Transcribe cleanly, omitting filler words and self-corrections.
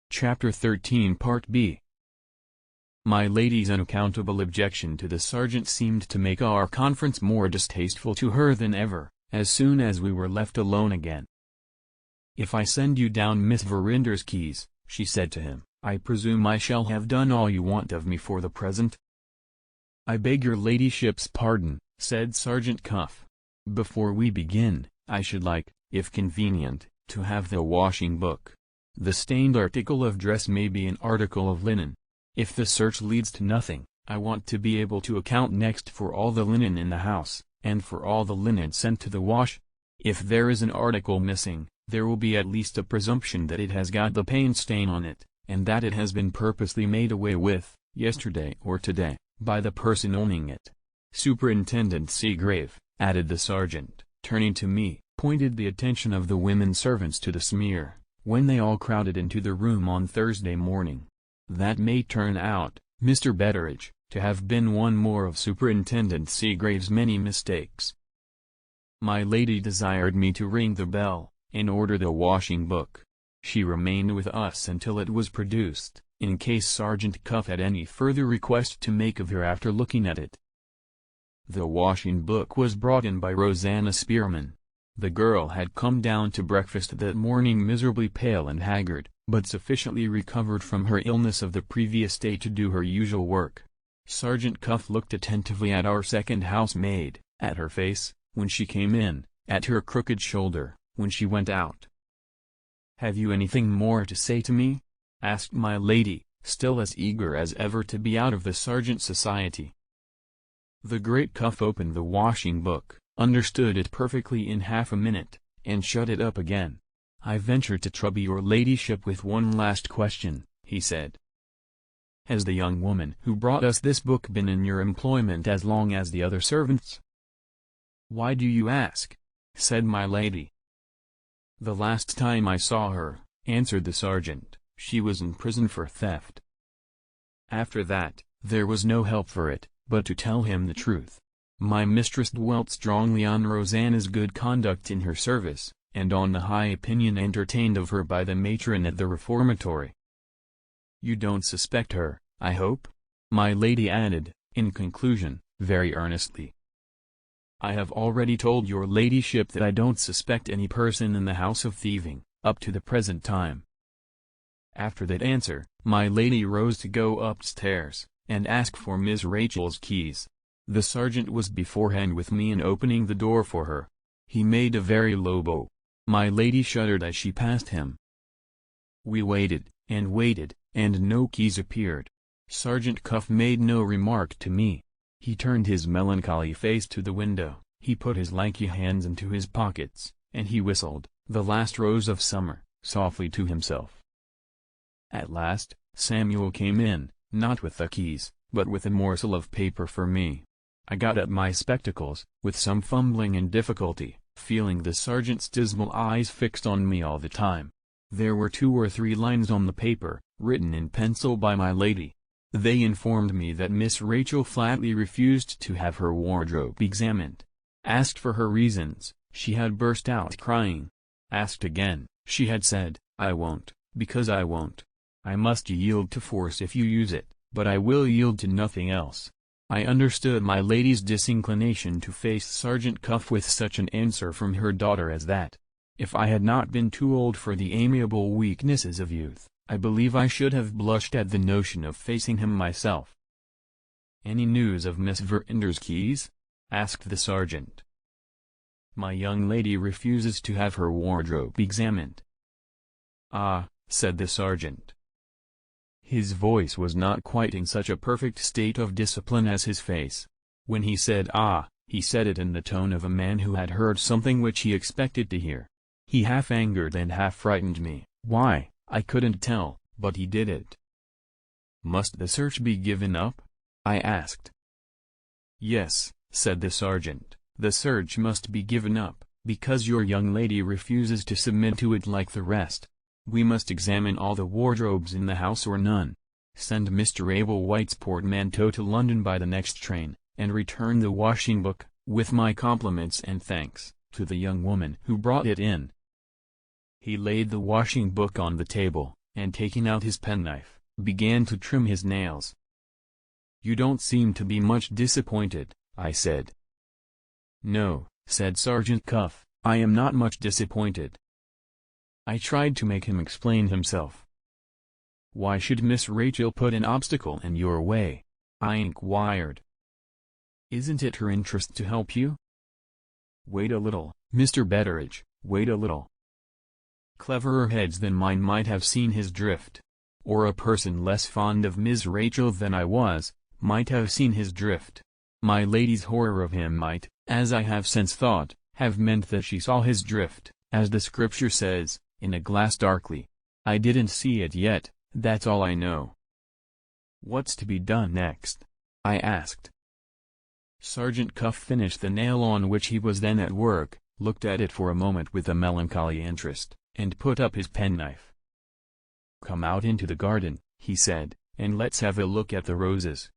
Chapter 13 Part B. My lady's unaccountable objection to the sergeant seemed to make our conference more distasteful to her than ever, as soon as we were left alone again. "If I send you down Miss Verinder's keys," she said to him, "I presume I shall have done all you want of me for the present?" "I beg your ladyship's pardon," said Sergeant Cuff. "Before we begin, I should like, if convenient, to have the washing book. The stained article of dress may be an article of linen. If the search leads to nothing, I want to be able to account next for all the linen in the house, and for all the linen sent to the wash. If there is an article missing, there will be at least a presumption that it has got the paint stain on it, and that it has been purposely made away with, yesterday or today, by the person owning it. Superintendent Seagrave," added the sergeant, turning to me, pointed the attention of the women servants to the smear, when they all crowded into the room on Thursday morning. "That may turn out, Mr. Betteridge, to have been one more of Superintendent Seagrave's many mistakes." My lady desired me to ring the bell, and order the washing book. She remained with us until it was produced, in case Sergeant Cuff had any further request to make of her after looking at it. The washing book was brought in by Rosanna Spearman. The girl had come down to breakfast that morning miserably pale and haggard, but sufficiently recovered from her illness of the previous day to do her usual work. Sergeant Cuff looked attentively at our second housemaid, at her face, when she came in, at her crooked shoulder, when she went out. "Have you anything more to say to me?" asked my lady, still as eager as ever to be out of the sergeant's society. The great Cuff opened the washing book, understood it perfectly in half a minute, and shut it up again. "I venture to trouble your ladyship with one last question," he said. "Has the young woman who brought us this book been in your employment as long as the other servants?" "Why do you ask?" said my lady. "The last time I saw her," answered the sergeant, "she was in prison for theft." After that, there was no help for it, but to tell him the truth. My mistress dwelt strongly on Rosanna's good conduct in her service, and on the high opinion entertained of her by the matron at the reformatory. "You don't suspect her, I hope?" my lady added, in conclusion, very earnestly. "I have already told your ladyship that I don't suspect any person in the house of thieving, up to the present time." After that answer, my lady rose to go upstairs, and ask for Miss Rachel's keys. The sergeant was beforehand with me in opening the door for her. He made a very low bow. My lady shuddered as she passed him. We waited, and no keys appeared. Sergeant Cuff made no remark to me. He turned his melancholy face to the window, he put his lanky hands into his pockets, and he whistled, "The Last Rose of Summer," softly to himself. At last, Samuel came in, not with the keys, but with a morsel of paper for me. I got at my spectacles, with some fumbling and difficulty, feeling the sergeant's dismal eyes fixed on me all the time. There were 2 or 3 lines on the paper, written in pencil by my lady. They informed me that Miss Rachel flatly refused to have her wardrobe examined. Asked for her reasons, she had burst out crying. Asked again, she had said, "I won't, because I won't. I must yield to force if you use it, but I will yield to nothing else." I understood my lady's disinclination to face Sergeant Cuff with such an answer from her daughter as that. If I had not been too old for the amiable weaknesses of youth, I believe I should have blushed at the notion of facing him myself. "Any news of Miss Verinder's keys?" asked the sergeant. "My young lady refuses to have her wardrobe examined." "Ah," said the sergeant. His voice was not quite in such a perfect state of discipline as his face. When he said "ah," he said it in the tone of a man who had heard something which he expected to hear. He half angered and half frightened me. Why, I couldn't tell, but he did it. "Must the search be given up?" I asked. "Yes," said the sergeant, "the search must be given up, because your young lady refuses to submit to it like the rest. We must examine all the wardrobes in the house or none. Send Mr. Abel White's portmanteau to London by the next train, and return the washing book, with my compliments and thanks, to the young woman who brought it in." He laid the washing book on the table, and taking out his penknife, began to trim his nails. "You don't seem to be much disappointed," I said. "No," said Sergeant Cuff, "I am not much disappointed." I tried to make him explain himself. "Why should Miss Rachel put an obstacle in your way?" I inquired. "Isn't it her interest to help you?" "Wait a little, Mr. Betteridge, wait a little." Cleverer heads than mine might have seen his drift. Or a person less fond of Miss Rachel than I was, might have seen his drift. My lady's horror of him might, as I have since thought, have meant that she saw his drift, as the scripture says, in a glass darkly. I didn't see it yet, that's all I know. "What's to be done next?" I asked. Sergeant Cuff finished the nail on which he was then at work, looked at it for a moment with a melancholy interest, and put up his penknife. "Come out into the garden," he said, "and let's have a look at the roses."